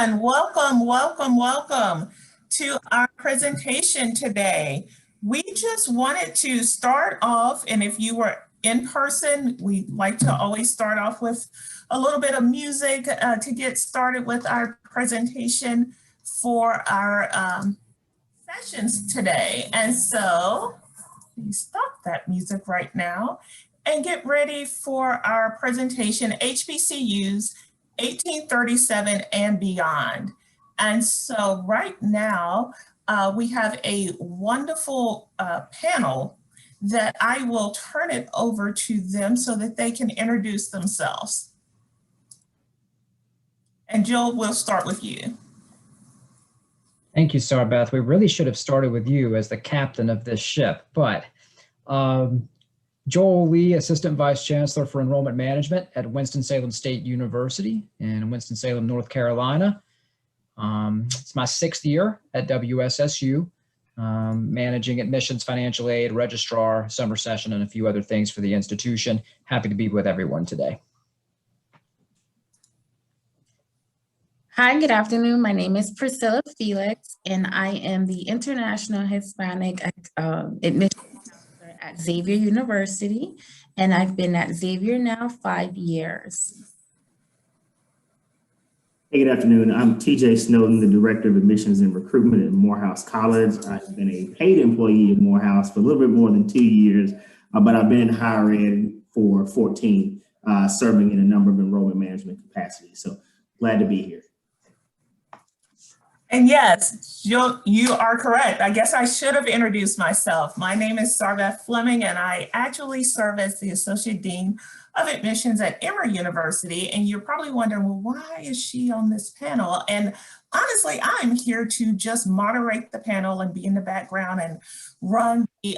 everyone. Welcome, welcome, welcome to our presentation today. We just wanted to start off, and if you were in person, we like to always start off with a little bit of music to get started with our presentation for our sessions today. And so, please stop that music right now and get ready for our presentation, HBCUs 1837 and beyond. And so right now, we have a wonderful panel that I will turn it over to them so that they can introduce themselves. And Joel, we'll start with you. Thank you, Sarbeth. We really should have started with you as the captain of this ship, but Joel Lee, Assistant Vice Chancellor for Enrollment Management at Winston-Salem State University in Winston-Salem, North Carolina. It's my 6th year at WSSU, managing admissions, financial aid, registrar, summer session, and a few other things for the institution. Happy to be with everyone today. Hi, good afternoon. My name is Priscilla Felix, and I am the International Hispanic Admissions Counselor at Xavier University, and I've been at Xavier now 5 years. Hey, good afternoon. I'm TJ Snowden, the Director of Admissions and Recruitment at Morehouse College. I've been a paid employee of Morehouse for a little bit more than 2 years, but I've been in higher ed for 14, serving in a number of enrollment management capacities. So glad to be here. And yes, you are correct. I guess I should have introduced myself. My name is Sarbeth Fleming, and I actually serve as the Associate Dean of Admissions at Emory University. And you're probably wondering, well, why is she on this panel? And honestly, I'm here to just moderate the panel and be in the background and run the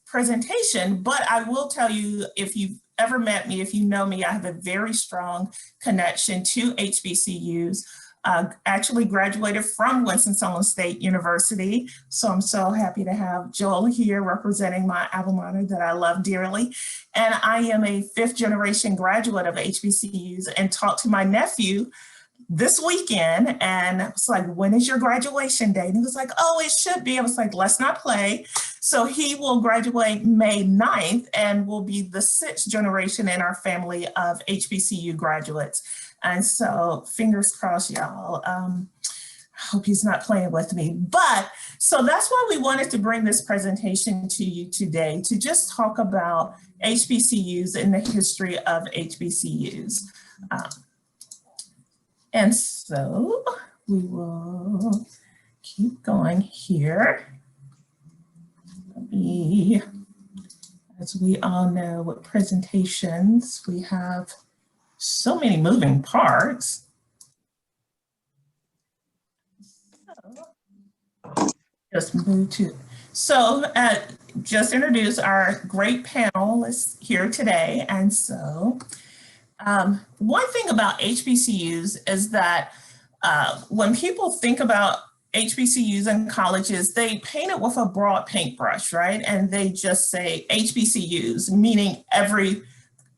presentation. But I will tell you, if you've ever met me, if you know me, I have a very strong connection to HBCUs. Actually graduated from Winston-Salem State University. So I'm so happy to have Joel here representing my alma mater that I love dearly. And I am a 5th generation graduate of HBCUs and talked to my nephew this weekend. And I was like, when is your graduation day? And he was like, oh, it should be. I was like, let's not play. So he will graduate May 9th and will be the 6th generation in our family of HBCU graduates. And so fingers crossed, y'all. I hope he's not playing with me. But so that's why we wanted to bring this presentation to you today, to just talk about HBCUs and the history of HBCUs. And so we will keep going here. As we all know, with presentations, we have so many moving parts. Just move to, so just introduce our great panelists here today. And so one thing about HBCUs is that when people think about HBCUs and colleges, they paint it with a broad paintbrush, right? And they just say HBCUs, meaning every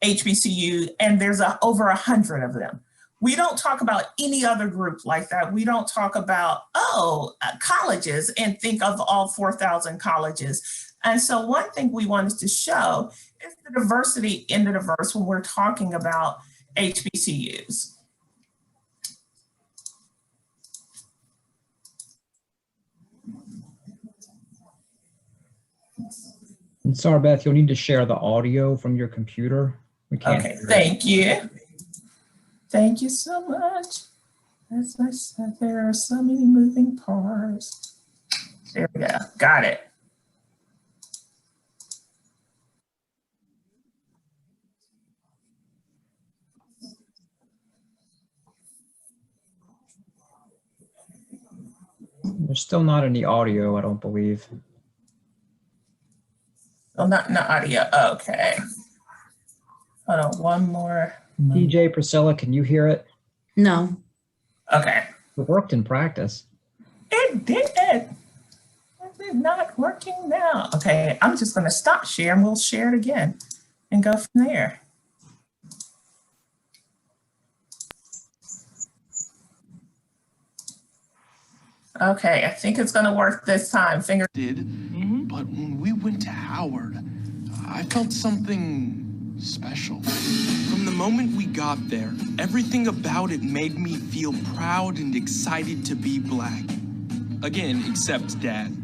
HBCU, and there's over 100 of them. We don't talk about any other group like that. We don't talk about, colleges and think of all 4,000 colleges. And so one thing we wanted to show is the diversity in the diverse when we're talking about HBCUs. And Sarbeth, you'll need to share the audio from your computer. We can't. Okay, thank you. Thank you so much. As I said, there are so many moving parts. There we go, got it. There's still not any audio, I don't believe. Oh, not in the audio, okay. Hold on, one more. DJ, Priscilla, can you hear it? No. Okay. It worked in practice. It did. Is it not working now? Okay, I'm just gonna stop sharing. We'll share it again and go from there. Okay, I think it's gonna work this time. But when we went to Howard, I felt something special. From the moment we got there, everything about it made me feel proud and excited to be Black. Again, except Dad.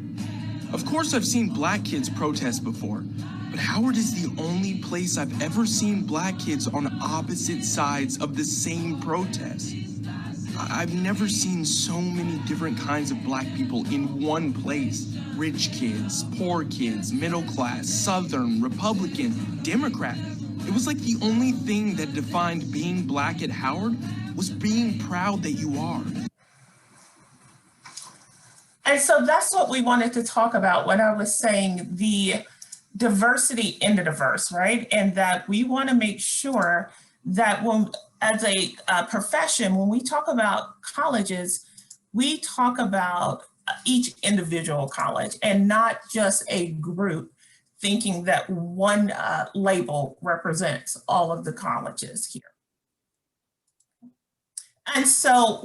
Of course, I've seen Black kids protest before, but Howard is the only place I've ever seen Black kids on opposite sides of the same protest. I've never seen so many different kinds of Black people in one place. Rich kids, poor kids, middle class, Southern, Republican, Democrat. It was like the only thing that defined being Black at Howard was being proud that you are. And so that's what we wanted to talk about when I was saying the diversity in the diverse, right? And that we want to make sure that when, as a profession, when we talk about colleges, we talk about each individual college and not just a group thinking that one label represents all of the colleges here. And so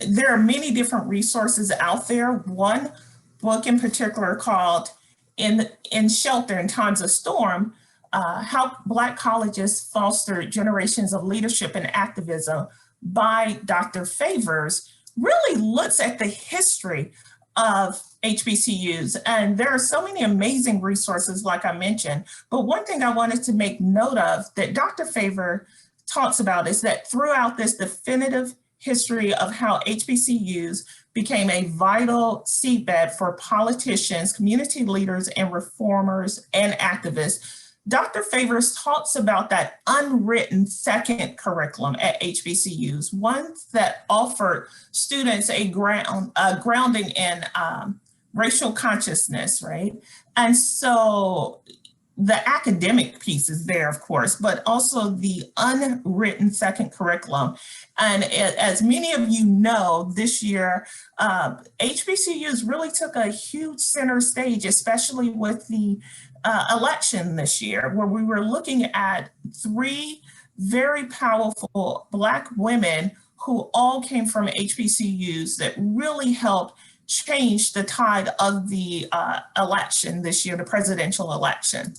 there are many different resources out there. One book in particular called In Shelter in Times of Storm, How Black Colleges Foster Generations of Leadership and Activism by Dr. Favors, really looks at the history of HBCUs. And there are so many amazing resources, like I mentioned. But one thing I wanted to make note of that Dr. Favor talks about is that throughout this definitive history of how HBCUs became a vital seedbed for politicians, community leaders, and reformers and activists, Dr. Favors talks about that unwritten second curriculum at HBCUs, one that offered students a grounding in racial consciousness, right? And so the academic piece is there, of course, but also the unwritten second curriculum. And as many of you know, this year, HBCUs really took a huge center stage, especially with the election this year, where we were looking at 3 very powerful Black women who all came from HBCUs that really helped change the tide of the election this year, the presidential election.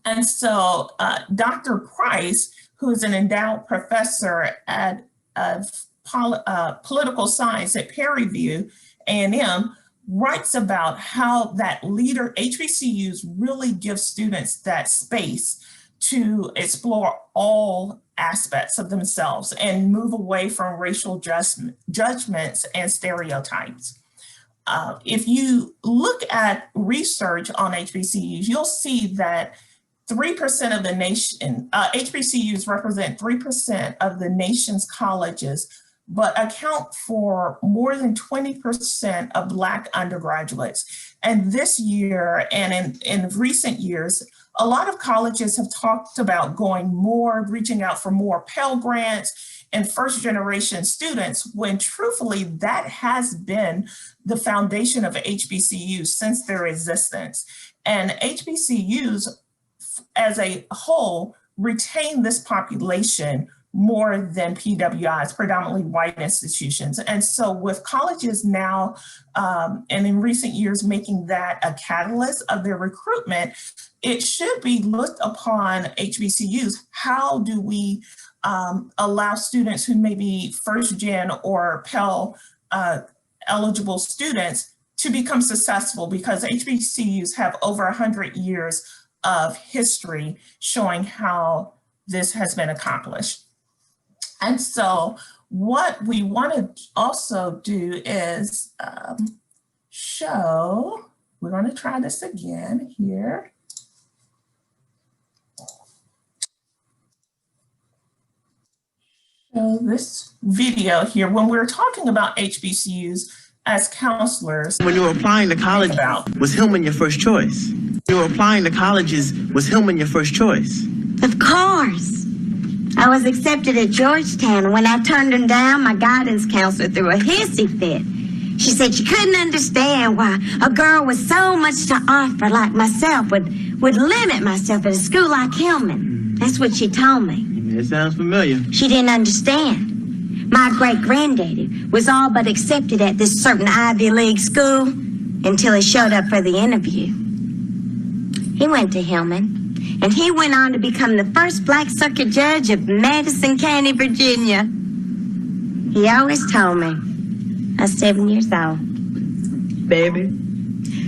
And so Dr. Price, who is an endowed professor of political science at Perryview A&M, writes about how that HBCUs really give students that space to explore all aspects of themselves and move away from racial judgments and stereotypes. If you look at research on HBCUs, you'll see that 3% of the nation, HBCUs represent 3% of the nation's colleges, but account for more than 20% of Black undergraduates. And this year and in recent years, a lot of colleges have talked about reaching out for more Pell Grants and first generation students, when truthfully that has been the foundation of HBCUs since their existence. And HBCUs as a whole retain this population more than PWIs, predominantly white institutions. And so with colleges now, and in recent years, making that a catalyst of their recruitment, it should be looked upon HBCUs. How do we allow students who may be first gen or Pell eligible students to become successful? Because HBCUs have over 100 years of history showing how this has been accomplished. And so what we want to also do is show, we're going to try this again here. So this video here, when we're talking about HBCUs as counselors. When you were applying to college, was Hillman your first choice? You were applying to colleges, was Hillman your first choice? Of course. I was accepted at Georgetown, and when I turned them down, my guidance counselor threw a hissy fit. She said she couldn't understand why a girl with so much to offer like myself would limit myself at a school like Hillman. That's what she told me. It sounds familiar. She didn't understand. My great-granddaddy was all but accepted at this certain Ivy League school until he showed up for the interview. He went to Hillman, and he went on to become the first black circuit judge of Madison County, Virginia. He always told me, I was 7 years old, baby,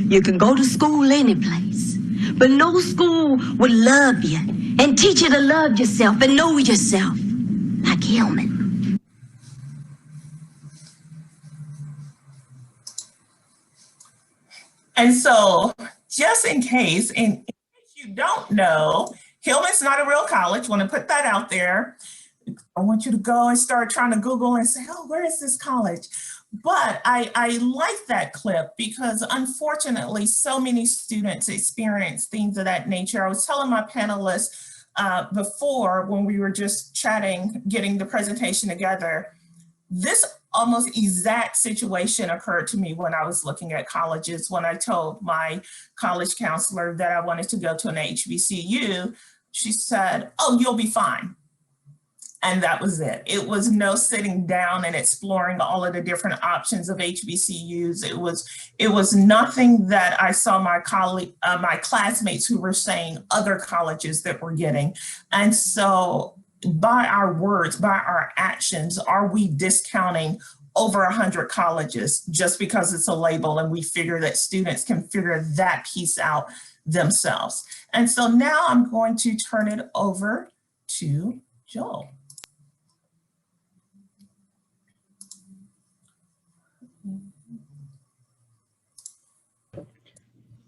you can go to school any place, but no school will love you and teach you to love yourself and know yourself like Hillman. And so, just in case you don't know, Hillman's not a real college. Want to put that out there. I want you to go and start trying to Google and say, oh, where is this college? But I like that clip because unfortunately, so many students experience things of that nature. I was telling my panelists before when we were just chatting, getting the presentation together, this almost exact situation occurred to me when I was looking at colleges. When I told my college counselor that I wanted to go to an HBCU, she said, oh, you'll be fine. And that was it. It was no sitting down and exploring all of the different options of HBCUs. It was nothing that I saw my classmates who were saying other colleges that we're getting. And so by our words, by our actions, are we discounting over 100 colleges just because it's a label and we figure that students can figure that piece out themselves? And so now I'm going to turn it over to Joel.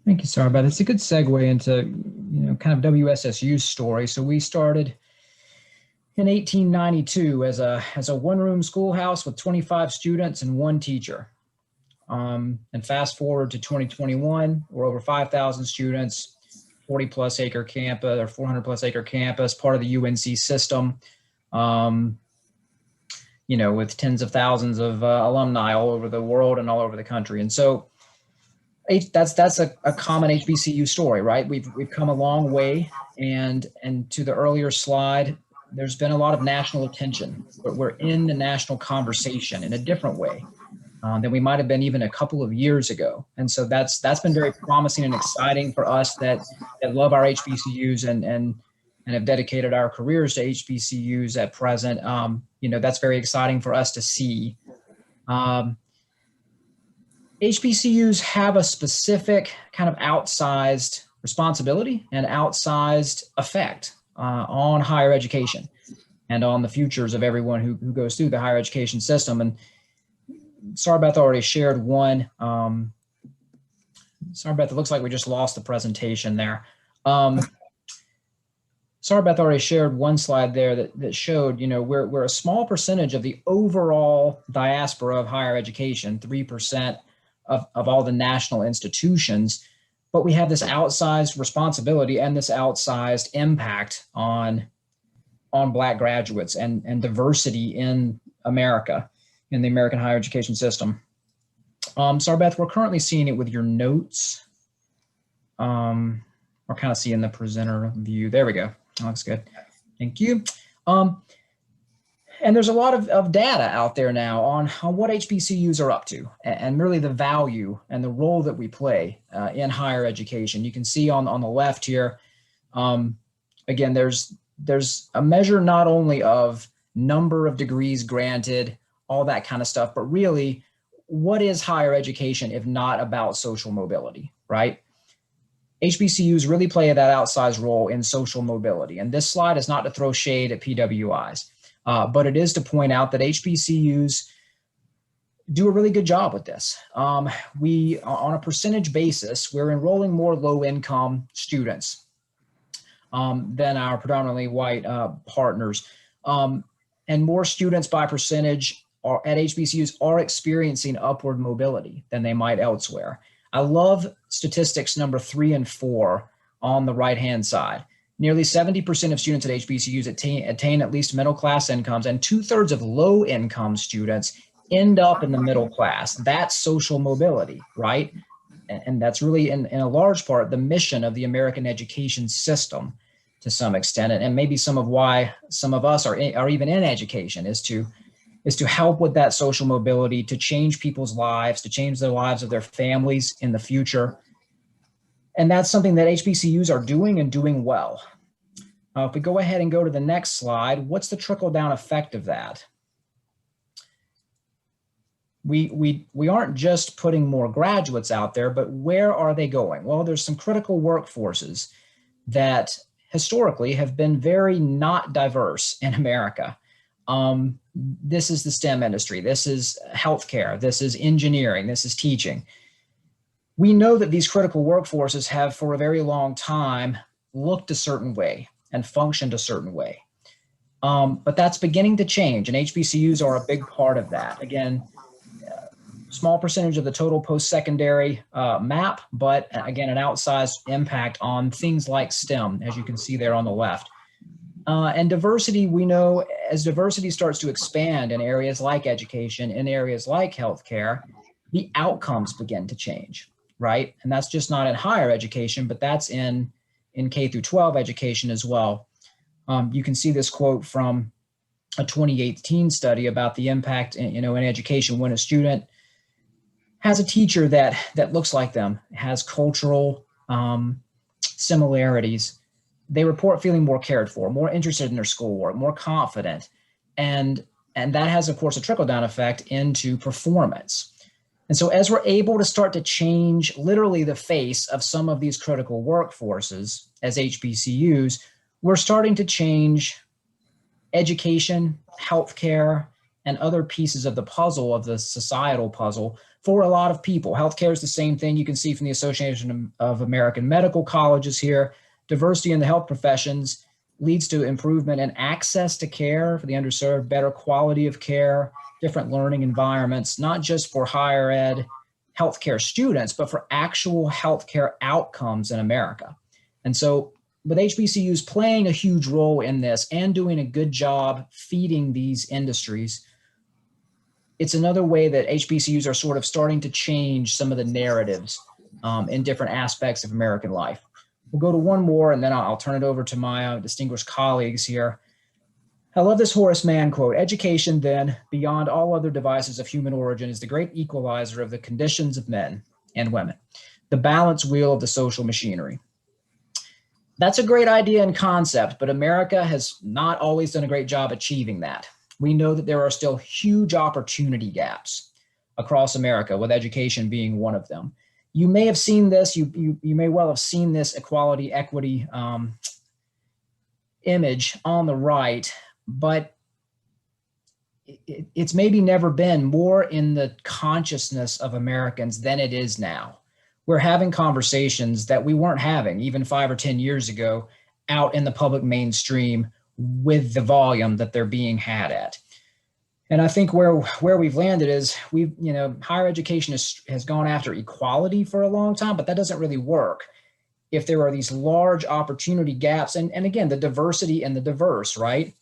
Thank you, Sarbeth. It's a good segue into, kind of WSSU's story. So we started in 1892 as a one-room schoolhouse with 25 students and one teacher. And fast forward to 2021, we're over 5,000 students, 40-plus acre campus or 400-plus acre campus, part of the UNC system. With tens of thousands of alumni all over the world and all over the country. And so that's a common HBCU story, right? We've come a long way, and to the earlier slide, there's been a lot of national attention, but we're in the national conversation in a different way than we might have been even a couple of years ago. And so that's been very promising and exciting for us that love our HBCUs and have dedicated our careers to HBCUs at present. That's very exciting for us to see. HBCUs have a specific kind of outsized responsibility and outsized effect on higher education and on the futures of everyone who goes through the higher education system. And Sarbeth already shared one. Sarbeth, it looks like we just lost the presentation there. Sarbeth already shared one slide there that showed, we're a small percentage of the overall diaspora of higher education, 3% of all the national institutions, but we have this outsized responsibility and this outsized impact on Black graduates and diversity in America, in the American higher education system. Sarbeth, we're currently seeing it with your notes. We're kind of seeing the presenter view. There we go. That looks good. Thank you. And there's a lot of data out there now on what HBCUs are up to and really the value and the role that we play in higher education. You can see on the left here, again, there's a measure not only of number of degrees granted, all that kind of stuff, but really what is higher education if not about social mobility, right? HBCUs really play that outsized role in social mobility. And this slide is not to throw shade at PWIs. But it is to point out that HBCUs do a really good job with this. We, on a percentage basis, we're enrolling more low-income students than our predominantly white partners. And more students by percentage at HBCUs are experiencing upward mobility than they might elsewhere. I love statistics number 3 and 4 on the right-hand side. Nearly 70% of students at HBCUs attain at least middle class incomes, and 2/3 of low income students end up in the middle class. That's social mobility, right? And that's really in a large part the mission of the American education system to some extent, and maybe some of why some of us are even in education is to is to help with that social mobility, to change people's lives, to change the lives of their families in the future. And that's something that HBCUs are doing and doing well. If we go ahead and go to the next slide, what's the trickle-down effect of that? We aren't just putting more graduates out there, but where are they going? Well, there's some critical workforces that historically have been very not diverse in America. This is the STEM industry. This is healthcare. This is engineering. This is teaching. We know that these critical workforces have for a very long time looked a certain way and functioned a certain way. But that's beginning to change, and HBCUs are a big part of that. Again, small percentage of the total post-secondary map, but again, an outsized impact on things like STEM, as you can see there on the left. And diversity, we know as diversity starts to expand in areas like education, in areas like healthcare, the outcomes begin to change, right? And that's just not in higher education, but that's in K through 12 education as well. You can see this quote from a 2018 study about the impact in education when a student has a teacher that looks like them, has cultural similarities. They report feeling more cared for, more interested in their schoolwork, more confident. And that has, of course, a trickle-down effect into performance. And so as we're able to start to change literally the face of some of these critical workforces as HBCUs, we're starting to change education, healthcare, and other pieces of the puzzle, of the societal puzzle, for a lot of people. Healthcare is the same thing. You can see from the Association of American Medical Colleges here, diversity in the health professions leads to improvement in access to care for the underserved, better quality of care, different learning environments, not just for higher ed healthcare students, but for actual healthcare outcomes in America. And so with HBCUs playing a huge role in this and doing a good job feeding these industries, it's another way that HBCUs are sort of starting to change some of the narratives in different aspects of American life. We'll go to one more, and then I'll turn it over to my distinguished colleagues here. I love this Horace Mann quote: "Education, then, beyond all other devices of human origin, is the great equalizer of the conditions of men and women, the balance wheel of the social machinery." That's a great idea and concept, but America has not always done a great job achieving that. We know that there are still huge opportunity gaps across America, with education being one of them. You may have seen this, you may well have seen this equality, equity image on the right, but it's maybe never been more in the consciousness of Americans than it is now. We're having conversations that we weren't having even 5 or 10 years ago out in the public mainstream with the volume that they're being had at. And I think where we've landed is higher education has gone after equality for a long time, but that doesn't really work if there are these large opportunity gaps. And again, the diversity and the diverse, right?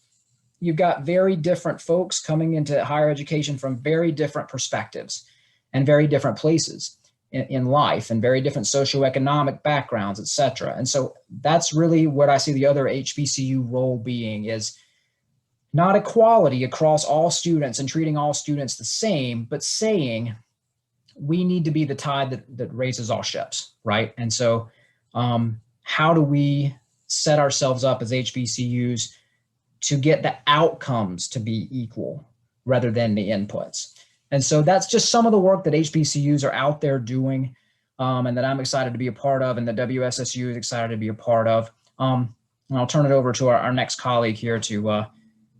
You've got very different folks coming into higher education from very different perspectives and very different places in life and very different socioeconomic backgrounds, et cetera. And so that's really what I see the other HBCU role being, is not equality across all students and treating all students the same, but saying we need to be the tide that raises all ships, right? And so how do we set ourselves up as HBCUs to get the outcomes to be equal rather than the inputs? And so that's just some of the work that HBCUs are out there doing and that I'm excited to be a part of, and the WSSU is excited to be a part of. And I'll turn it over to our next colleague here to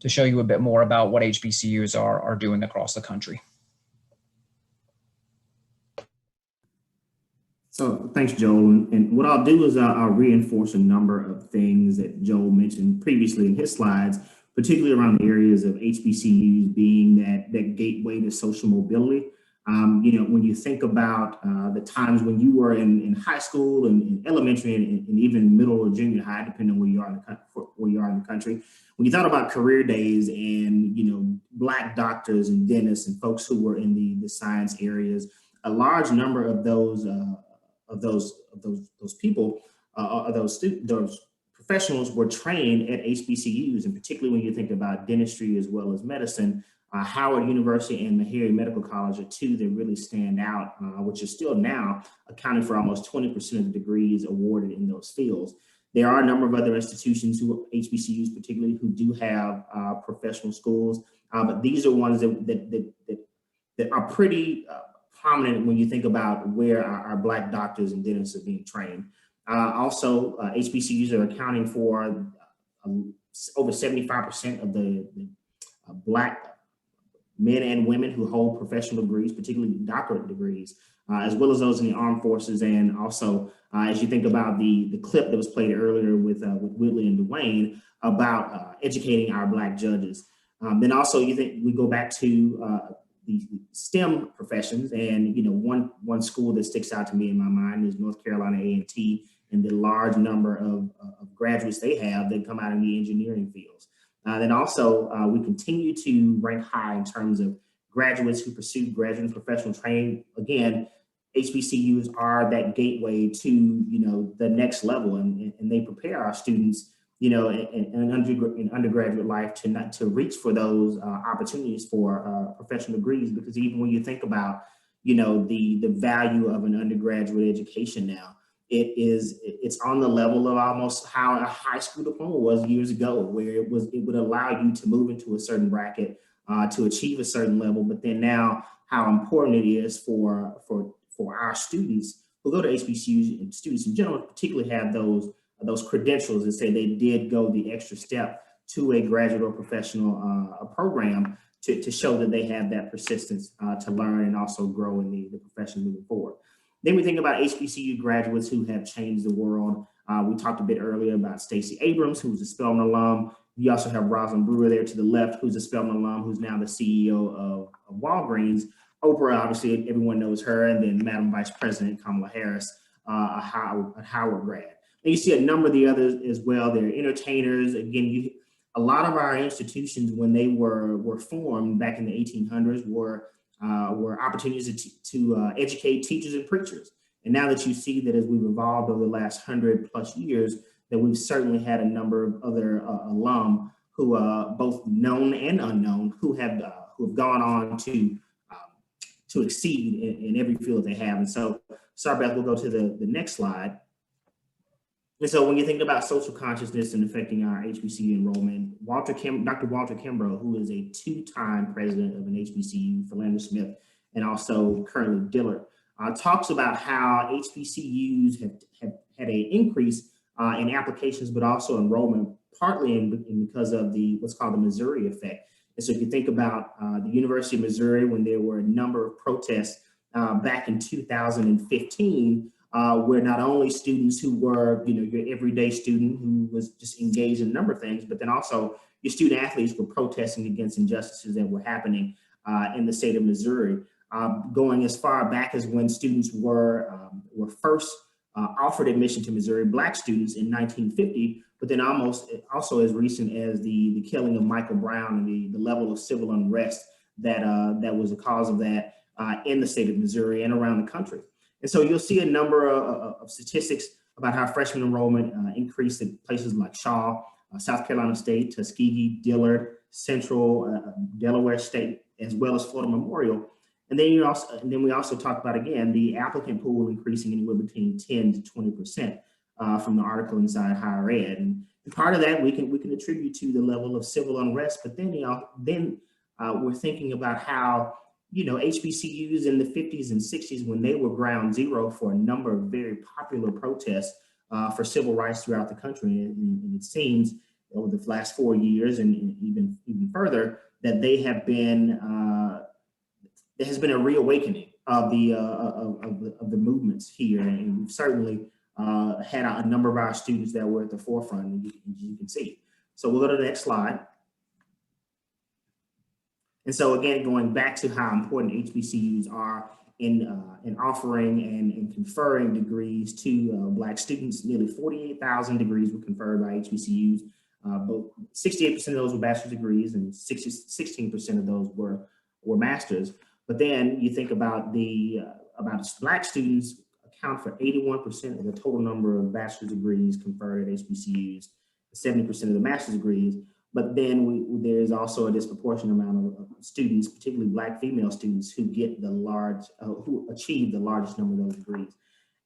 show you a bit more about what HBCUs are doing across the country. So thanks, Joel. And what I'll do is I'll reinforce a number of things that Joel mentioned previously in his slides, particularly around the areas of HBCUs being that gateway to social mobility. When you think about the times when you were in high school and in elementary and even middle or junior high, depending on where you are in the country, when you thought about career days and Black doctors and dentists and folks who were in the science areas, a large number of those people, those professionals were trained at HBCUs, and particularly when you think about dentistry as well as medicine, Howard University and Meharry Medical College are two that really stand out, which are still now accounting for almost 20% of the degrees awarded in those fields. There are a number of other institutions, HBCUs particularly, who do have professional schools, but these are ones that are pretty prominent when you think about where our Black doctors and dentists are being trained. Also, HBCUs are accounting for over 75% of the Black men and women who hold professional degrees, particularly doctorate degrees, as well as those in the armed forces. And also, as you think about the clip that was played earlier with Whitley and Dwayne about educating our Black judges. Then also, you think we go back to the STEM professions, and one school that sticks out to me in my mind is North Carolina A&T, and the large number of graduates they have that come out in the engineering fields. Then also, we continue to rank high in terms of graduates who pursue graduate and professional training. Again, HBCUs are that gateway to the next level, and they prepare our students in undergraduate life to reach for those opportunities for professional degrees. Because even when you think about the value of an undergraduate education now, it's on the level of almost how a high school diploma was years ago, where it would allow you to move into a certain bracket to achieve a certain level. But then now, how important it is for our students who go to HBCUs, and students in general particularly, have those credentials that say they did go the extra step to a graduate or professional program to show that they have that persistence to learn and also grow in the profession moving forward. Then we think about HBCU graduates who have changed the world. We talked a bit earlier about Stacey Abrams, who's a Spelman alum. You also have Rosalind Brewer there to the left, who's a Spelman alum, who's now the CEO of Walgreens. Oprah, obviously, everyone knows her, and then Madam Vice President Kamala Harris, a Howard grad. And you see a number of the others as well. They're entertainers. Again, a lot of our institutions, when they were formed back in the 1800s, were opportunities to educate teachers and preachers. And now that you see that as we've evolved over the last 100+ years, that we've certainly had a number of other alum who, both known and unknown, who have gone on to exceed in every field they have. And so, Sarbeth, we'll go to the next slide. And so when you think about social consciousness and affecting our HBCU enrollment, Dr. Walter Kimbrough, who is a 2-time president of an HBCU, Philander Smith, and also currently Dillard, talks about how HBCUs have had an increase in applications, but also enrollment, partly because of what's called the Missouri effect. And so if you think about the University of Missouri, when there were a number of protests back in 2015, where not only students who were, your everyday student who was just engaged in a number of things, but then also your student athletes were protesting against injustices that were happening in the state of Missouri, going as far back as when students were first offered admission to Missouri, Black students in 1950, but then also as recent as the killing of Michael Brown and the level of civil unrest that was the cause of that in the state of Missouri and around the country. And so you'll see a number of statistics about how freshman enrollment increased at places like Shaw, South Carolina State, Tuskegee, Dillard, Central, Delaware State, as well as Florida Memorial. And then we also talked about, again, the applicant pool increasing anywhere between 10 to 20% from the article inside Higher Ed. And part of that we can attribute to the level of civil unrest. But then we're thinking about how HBCUs in the 50s and 60s, when they were ground zero for a number of very popular protests for civil rights throughout the country. And it seems over the last 4 years and even further that they have been, there has been a reawakening of the movements here. And we've certainly had a number of our students that were at the forefront, as you can see. So we'll go to the next slide. And so again, going back to how important HBCUs are in offering and conferring degrees to Black students, nearly 48,000 degrees were conferred by HBCUs. Both 68% of those were bachelor's degrees, and 16% of those were masters. But then you think about about Black students account for 81% of the total number of bachelor's degrees conferred at HBCUs, 70% of the master's degrees. but then there's also a disproportionate amount of students, particularly Black female students, who get who achieve the largest number of those degrees.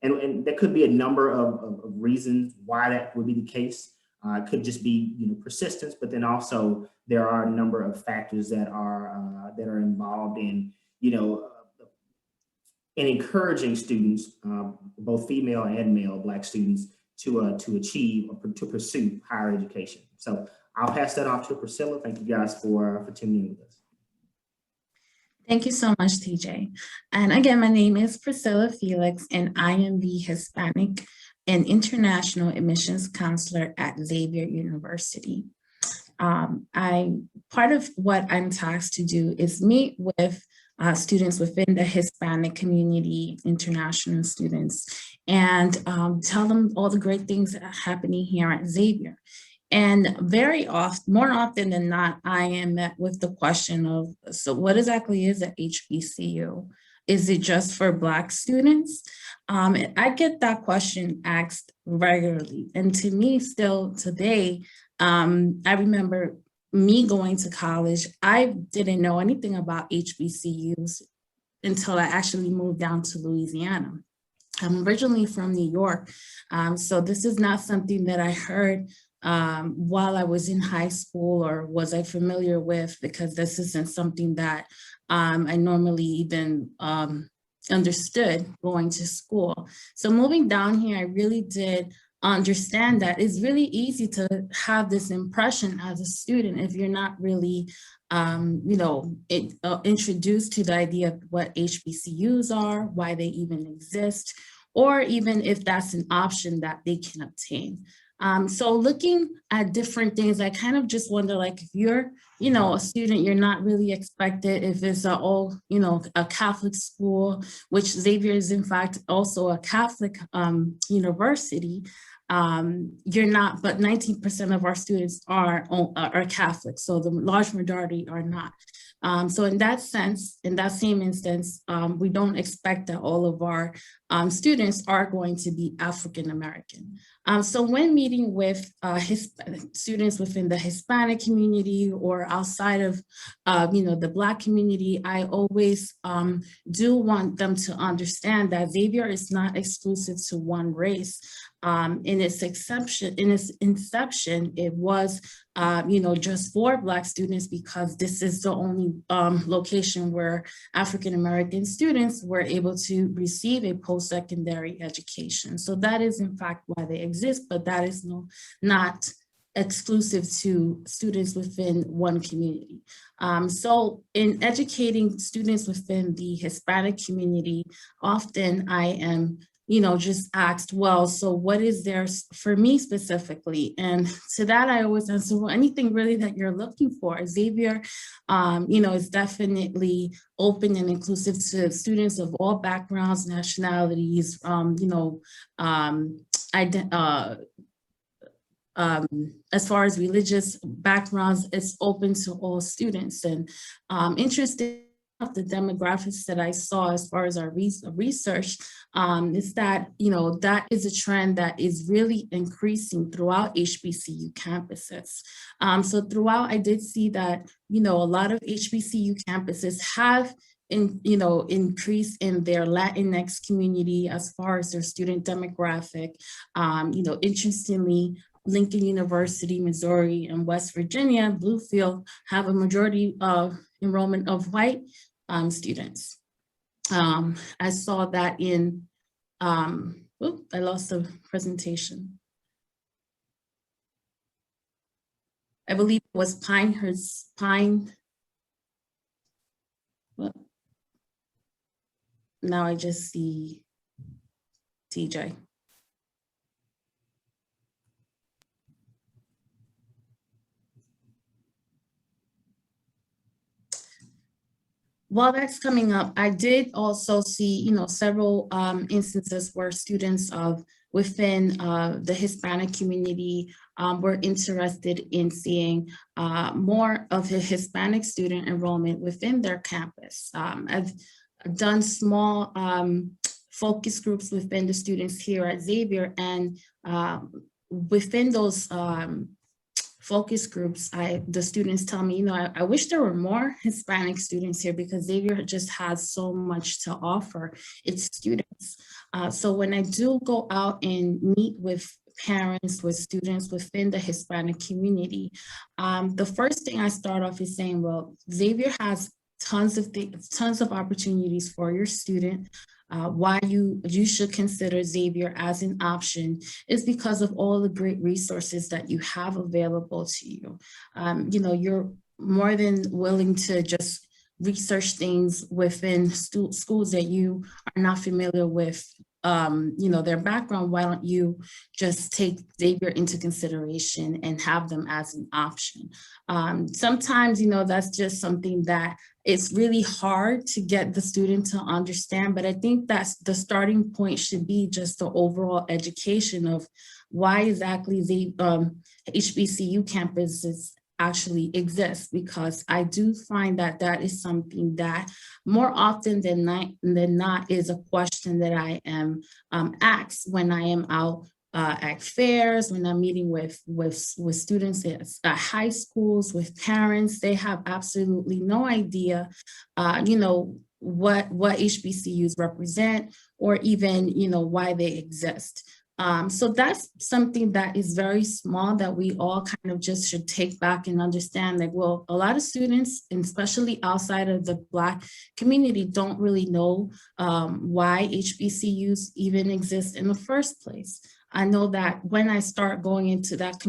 And there could be a number of reasons why that would be the case. It could just be, persistence, but then also there are a number of factors that are involved in, in encouraging students, both female and male Black students, to achieve or to pursue higher education. So I'll pass that off to Priscilla. Thank you guys for tuning in with us. Thank you so much, TJ. And again, my name is Priscilla Felix, and I am the Hispanic and International Admissions Counselor at Xavier University. Part of what I'm tasked to do is meet with students within the Hispanic community, international students, and tell them all the great things that are happening here at Xavier. And more often than not, I am met with the question of, so what exactly is an HBCU? Is it just for Black students? I get that question asked regularly. And to me, still today, I remember me going to college. I didn't know anything about HBCUs until I actually moved down to Louisiana. I'm originally from New York, so this is not something that I heard while I was in high school or was I familiar with, because this isn't something that I normally even understood going to school. So moving down here, I really did understand that it's really easy to have this impression as a student if you're not really introduced to the idea of what HBCUs are, why they even exist, or even if that's an option that they can obtain. So looking at different things, I kind of just wonder, like, if you're, a student, you're not really expected, if it's a Catholic school, which Xavier is in fact also a Catholic university, you're not, but 19% of our students are Catholic, so the large majority are not. So in that sense, in that same instance, we don't expect that all of our students are going to be African American. So when meeting with students within the Hispanic community or outside of, the Black community, I always do want them to understand that Xavier is not exclusive to one race. In its inception, it was, just for Black students, because this is the only location where African American students were able to receive a post-secondary education. So that is in fact why they exist, but that is not exclusive to students within one community. So in educating students within the Hispanic community, often I am just asked, well, so what is there for me specifically? And to that, I always answer, well, anything really that you're looking for. Xavier, is definitely open and inclusive to students of all backgrounds, nationalities, as far as religious backgrounds, it's open to all students. And interesting of the demographics that I saw as far as our research is that, that is a trend that is really increasing throughout HBCU campuses. So throughout, I did see that, a lot of HBCU campuses have increase in their Latinx community as far as their student demographic. Interestingly, Lincoln University, Missouri, and West Virginia, Bluefield have a majority of enrollment of white students. I saw that in, I lost the presentation. I believe it was now I just see TJ. While that's coming up, I did also see, several instances where students within the Hispanic community were interested in seeing more of the Hispanic student enrollment within their campus. I've done small focus groups within the students here at Xavier, and within those focus groups, the students tell me, I wish there were more Hispanic students here because Xavier just has so much to offer its students. So when I do go out and meet with parents, with students within the Hispanic community, the first thing I start off is saying, well, Xavier has tons of opportunities for your student. Why you should consider Xavier as an option is because of all the great resources that you have available to you. You're more than willing to just research things within schools that you are not familiar with, their background. Why don't you just take Xavier into consideration and have them as an option? Sometimes, that's just something that it's really hard to get the student to understand, but I think that's the starting point should be just the overall education of why exactly the HBCU campuses actually exist, because I do find that is something that more often than not is a question that I am asked when I am out at fairs, when I'm meeting with students at high schools, with parents. They have absolutely no idea, what HBCUs represent, or even, why they exist. So that's something that is very small that we all kind of just should take back and understand that, well, a lot of students, and especially outside of the Black community, don't really know why HBCUs even exist in the first place. I know that when I start going into that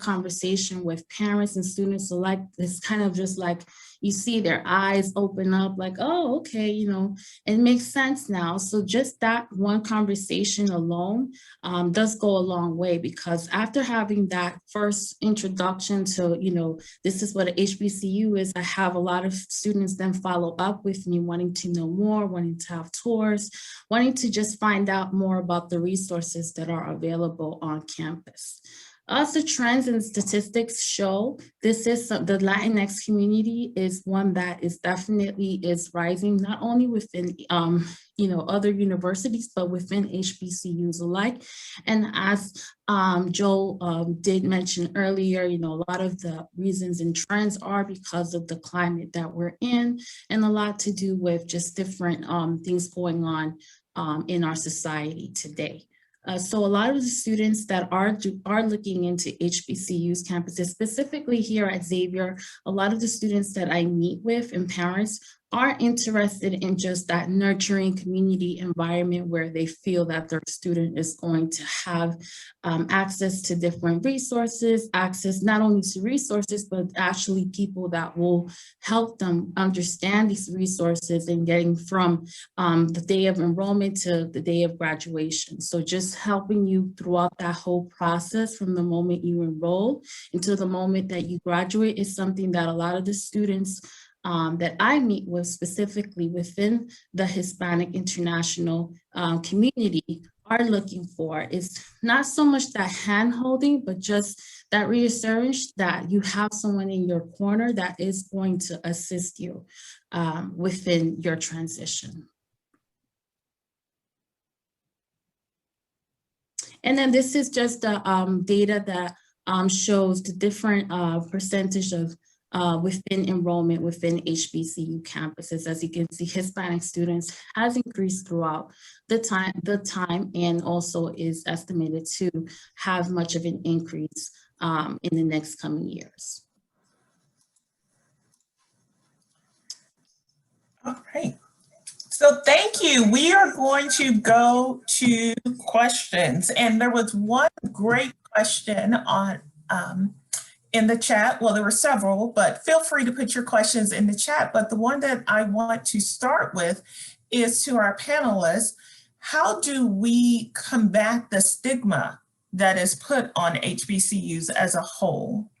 conversation with parents and students alike, it's kind of just like you see their eyes open up like, oh, okay, it makes sense now. So just that one conversation alone does go a long way, because after having that first introduction to, this is what an HBCU is, I have a lot of students then follow up with me wanting to know more, wanting to have tours, wanting to just find out more about the resources that are available on campus. Also, trends and statistics show the Latinx community is one that is definitely rising, not only within other universities, but within HBCUs alike. And as Joe did mention earlier, a lot of the reasons and trends are because of the climate that we're in, and a lot to do with just different things going on in our society today. So a lot of the students that are looking into HBCUs campuses, specifically here at Xavier, a lot of the students that I meet with and parents are interested in just that nurturing community environment where they feel that their student is going to have access to different resources, access not only to resources, but actually people that will help them understand these resources and getting from the day of enrollment to the day of graduation. So just helping you throughout that whole process from the moment you enroll until the moment that you graduate is something that a lot of the students that I meet with, specifically within the Hispanic international community, are looking for. Is not so much that hand-holding, but just that reassurance that you have someone in your corner that is going to assist you within your transition. And then this is just the data that shows the different percentage of within enrollment within HBCU campuses. As you can see, Hispanic students has increased throughout the time and also is estimated to have much of an increase in the next coming years. All right. So thank you. We are going to go to questions. And there was one great question on in the chat. Well, there were several, but feel free to put your questions in the chat. But the one that I want to start with is to our panelists. How do we combat the stigma that is put on HBCUs as a whole?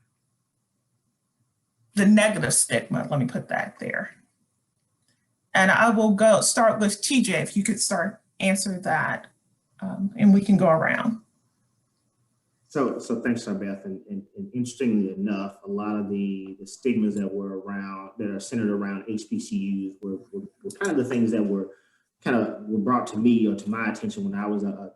The negative stigma, let me put that there. And I will start with TJ, if you could answer that, and we can go around. So thanks, Sarbeth. And interestingly enough, a lot of the stigmas that are centered around HBCUs were kind of the things that were brought to me or to my attention when I was a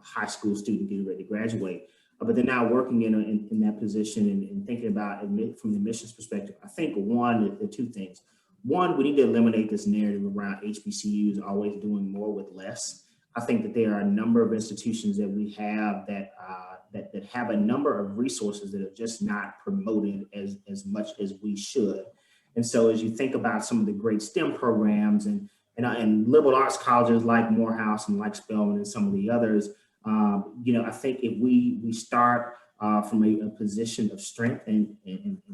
high school student getting ready to graduate. but they're now working in that position and thinking about it from the admissions perspective. I think the two things. One, we need to eliminate this narrative around HBCUs always doing more with less. I think that there are a number of institutions that we have that have a number of resources that are just not promoted as much as we should. And so as you think about some of the great STEM programs and liberal arts colleges like Morehouse and like Spelman and some of the others, I think if we start from a position of strength and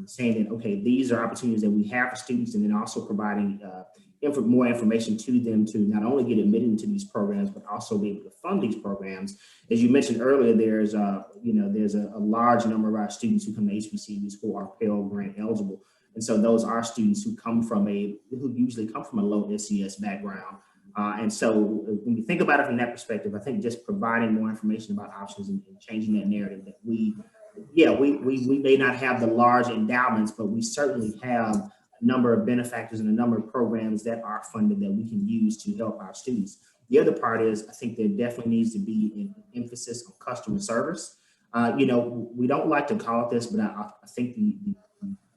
saying that, okay, these are opportunities that we have for students, and then also providing more information to them to not only get admitted into these programs, but also be able to fund these programs. As you mentioned earlier, there's a large number of our students who come to HBCUs who are Pell Grant eligible. And so those are students who usually come from a low SES background. And so when you think about it from that perspective, I think just providing more information about options and changing that narrative that we may not have the large endowments, but we certainly have a number of benefactors and a number of programs that are funded that we can use to help our students. The other part is I think there definitely needs to be an emphasis on customer service. We don't like to call it this, but I think the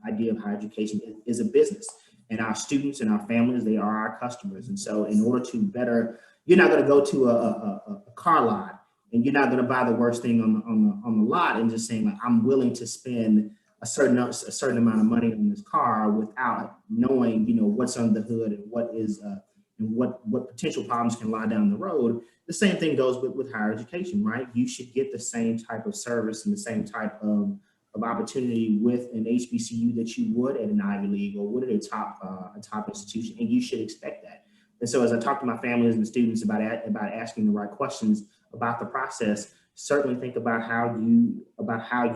idea of higher education is a business. And our students and our families, they are our customers. And so in order to better, you're not going to go to a car lot and you're not going to buy the worst thing on the lot and just saying, like, I'm willing to spend a certain amount of money on this car without knowing, what's under the hood and what is and what potential problems can lie down the road. The same thing goes with higher education, right? You should get the same type of service and the same type of opportunity with an HBCU that you would at an Ivy League or would at a top institution, and you should expect that. And so as I talk to my families and students about asking the right questions about the process, certainly think about how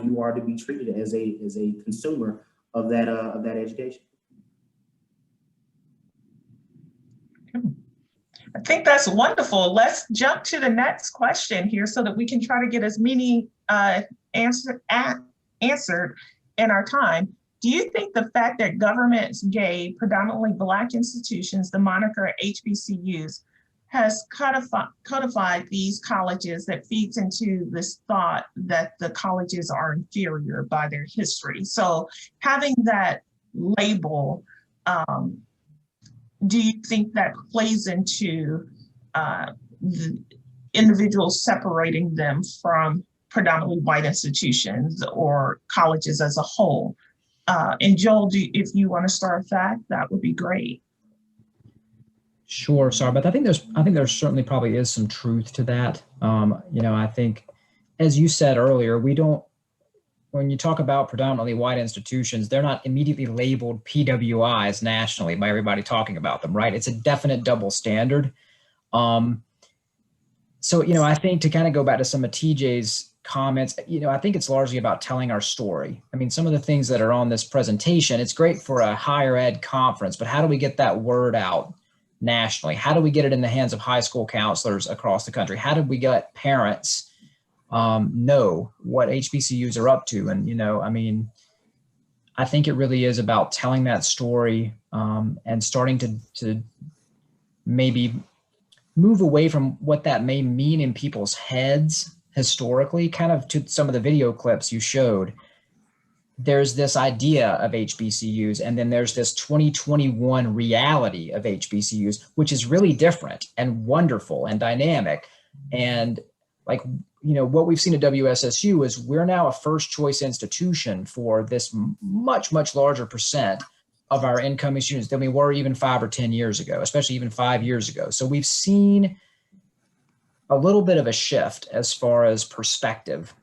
you are to be treated as a consumer of that education. I think that's wonderful. Let's jump to the next question here so that we can try to get as many answered in our time. Do you think the fact that governments gave predominantly Black institutions the moniker HBCUs has codified these colleges that feeds into this thought that the colleges are inferior by their history? So having that label, do you think that plays into the individuals separating them from predominantly white institutions or colleges as a whole? And Joel, if you want to start that would be great. Sure, Sarbeth. I think there certainly probably is some truth to that. I think, as you said earlier, when you talk about predominantly white institutions, they're not immediately labeled PWIs nationally by everybody talking about them, right? It's a definite double standard. So, I think to kind of go back to some of TJ's comments, I think it's largely about telling our story. I mean, some of the things that are on this presentation, it's great for a higher ed conference, but how do we get that word out nationally? How do we get it in the hands of high school counselors across the country? How do we get parents know what HBCUs are up to? And, I think it really is about telling that story and starting to maybe move away from what that may mean in people's heads historically, kind of to some of the video clips you showed. There's this idea of HBCUs, and then there's this 2021 reality of HBCUs, which is really different and wonderful and dynamic. And what we've seen at WSSU is we're now a first choice institution for this much, much larger percent of our incoming students than we were even 5 or 10 years ago, especially even 5 years ago. So we've seen a little bit of a shift as far as perspective.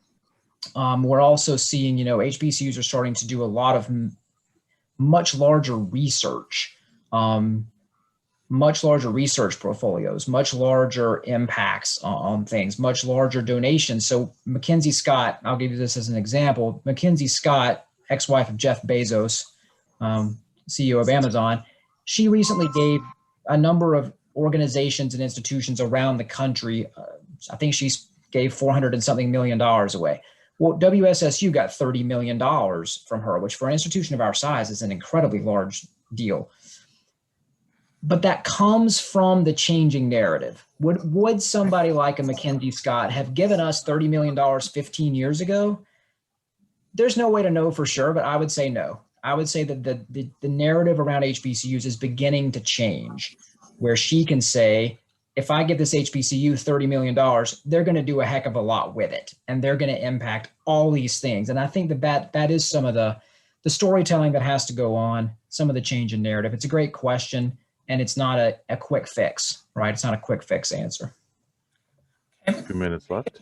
We're also seeing, HBCUs are starting to do a lot of much larger research portfolios, much larger impacts on things, much larger donations. So Mackenzie Scott, I'll give you this as an example. Mackenzie Scott, ex-wife of Jeff Bezos, CEO of Amazon, she recently gave a number of organizations and institutions around the country. I think she gave $400 and something million away. Well, WSSU got $30 million from her, which for an institution of our size is an incredibly large deal. but that comes from the changing narrative. Would somebody like a Mackenzie Scott have given us $30 million 15 years ago? There's no way to know for sure, but I would say no. I would say that the narrative around HBCUs is beginning to change, where she can say, if I give this HBCU $30 million, they're going to do a heck of a lot with it, and they're going to impact all these things. And I think that is some of the storytelling that has to go on, some of the change in narrative. It's a great question, and it's not a quick fix, right? It's not a quick fix answer. 2 minutes left.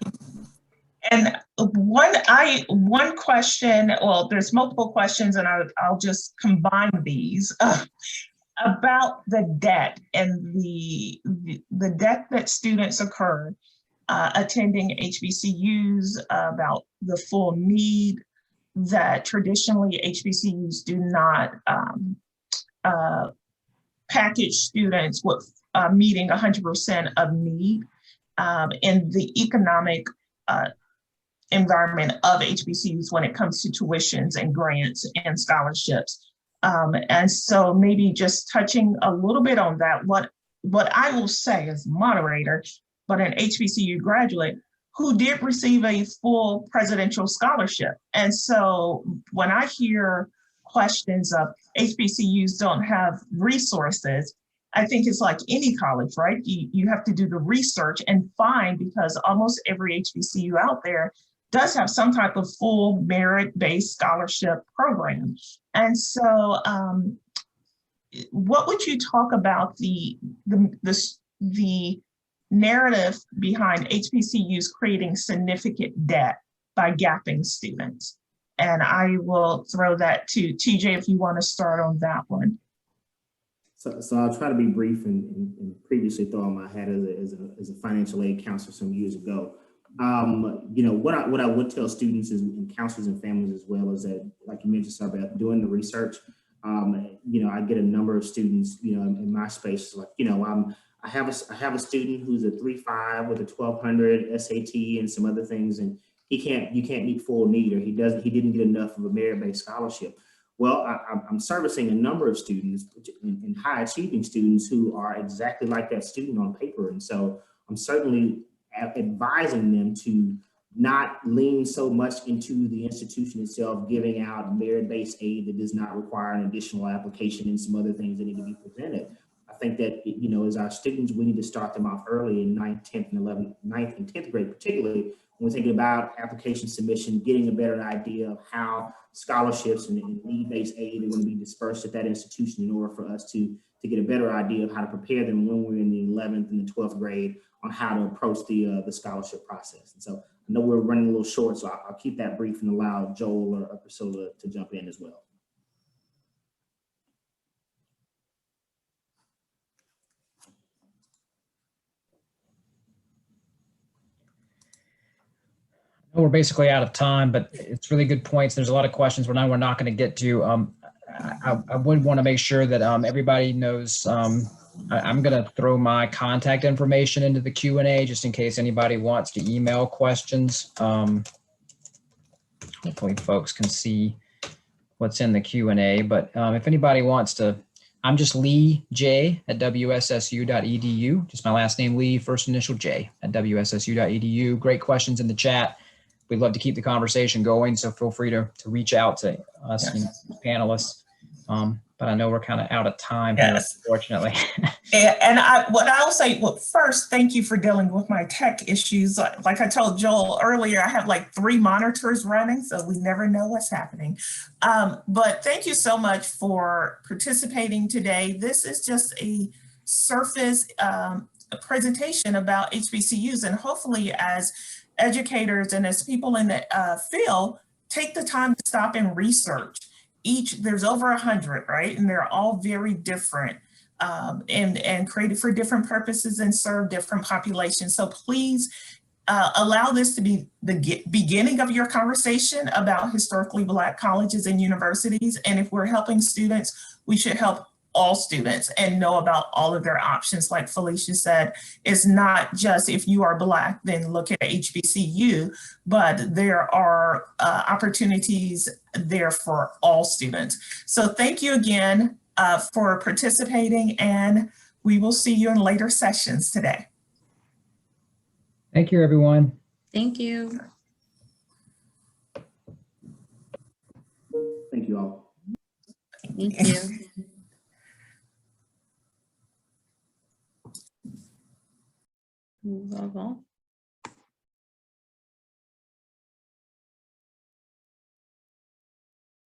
And one question, well, there's multiple questions, and I'll just combine these about the debt and the debt that students incur attending HBCUs, about the full need that traditionally HBCUs do not package students with meeting 100% of need in the economic environment of HBCUs when it comes to tuitions and grants and scholarships. And so maybe just touching a little bit on that, what I will say as moderator, but an HBCU graduate who did receive a full presidential scholarship. And so when I hear questions of HBCUs don't have resources, I think it's like any college, right? You have to do the research and find, because almost every HBCU out there does have some type of full merit-based scholarship program. And so what would you talk about the narrative behind HBCUs creating significant debt by gapping students? And I will throw that to TJ if you want to start on that one. So I'll try to be brief and previously throw on my hat as a financial aid counselor some years ago. What I would tell students is, and counselors and families as well, is that, like you mentioned, Sarbeth, doing the research. I get a number of students, in my space, like, I have a student who's a 3.5 with a 1200 SAT and some other things, and you can't meet full need, or he didn't get enough of a merit-based scholarship. Well, I'm servicing a number of students and high achieving students who are exactly like that student on paper. And so I'm certainly advising them to not lean so much into the institution itself, giving out merit-based aid that does not require an additional application and some other things that need to be presented. I think that, as our students, we need to start them off early in 9th, 10th, and 11th, 9th and 10th grade, particularly when we're thinking about application submission, getting a better idea of how scholarships and need-based aid are going to be dispersed at that institution in order for us to get a better idea of how to prepare them when we're in the 11th and the 12th grade on how to approach the scholarship process. And so I know we're running a little short, so I'll keep that brief and allow Joel or Priscilla to jump in as well. We're basically out of time, but it's really good points. There's a lot of questions we're not going to get to. I would want to make sure that everybody knows. I'm going to throw my contact information into the Q&A just in case anybody wants to email questions. Hopefully folks can see what's in the Q&A, but if anybody wants to, I'm just Lee J at wssu.edu. Just my last name, Lee, first initial J at wssu.edu. Great questions in the chat. We'd love to keep the conversation going, so feel free to reach out to us and panelists. But I know we're kind of out of time here, unfortunately. And what I'll say, well, first, thank you for dealing with my tech issues. Like I told Joel earlier, I have like 3 monitors running, so we never know what's happening. But thank you so much for participating today. This is just a surface presentation about HBCUs, and hopefully as educators and as people in the field, take the time to stop and research. There's over 100, right? And they're all very different and created for different purposes and serve different populations. So please allow this to be the beginning of your conversation about historically Black colleges and universities. And if we're helping students, we should help all students and know about all of their options. Like Felicia said, it's not just if you are Black, then look at HBCU, but there are opportunities there for all students. So thank you again. for participating, and we will see you in later sessions today. Thank you, everyone. Thank you. Thank you all. Thank you. Log on.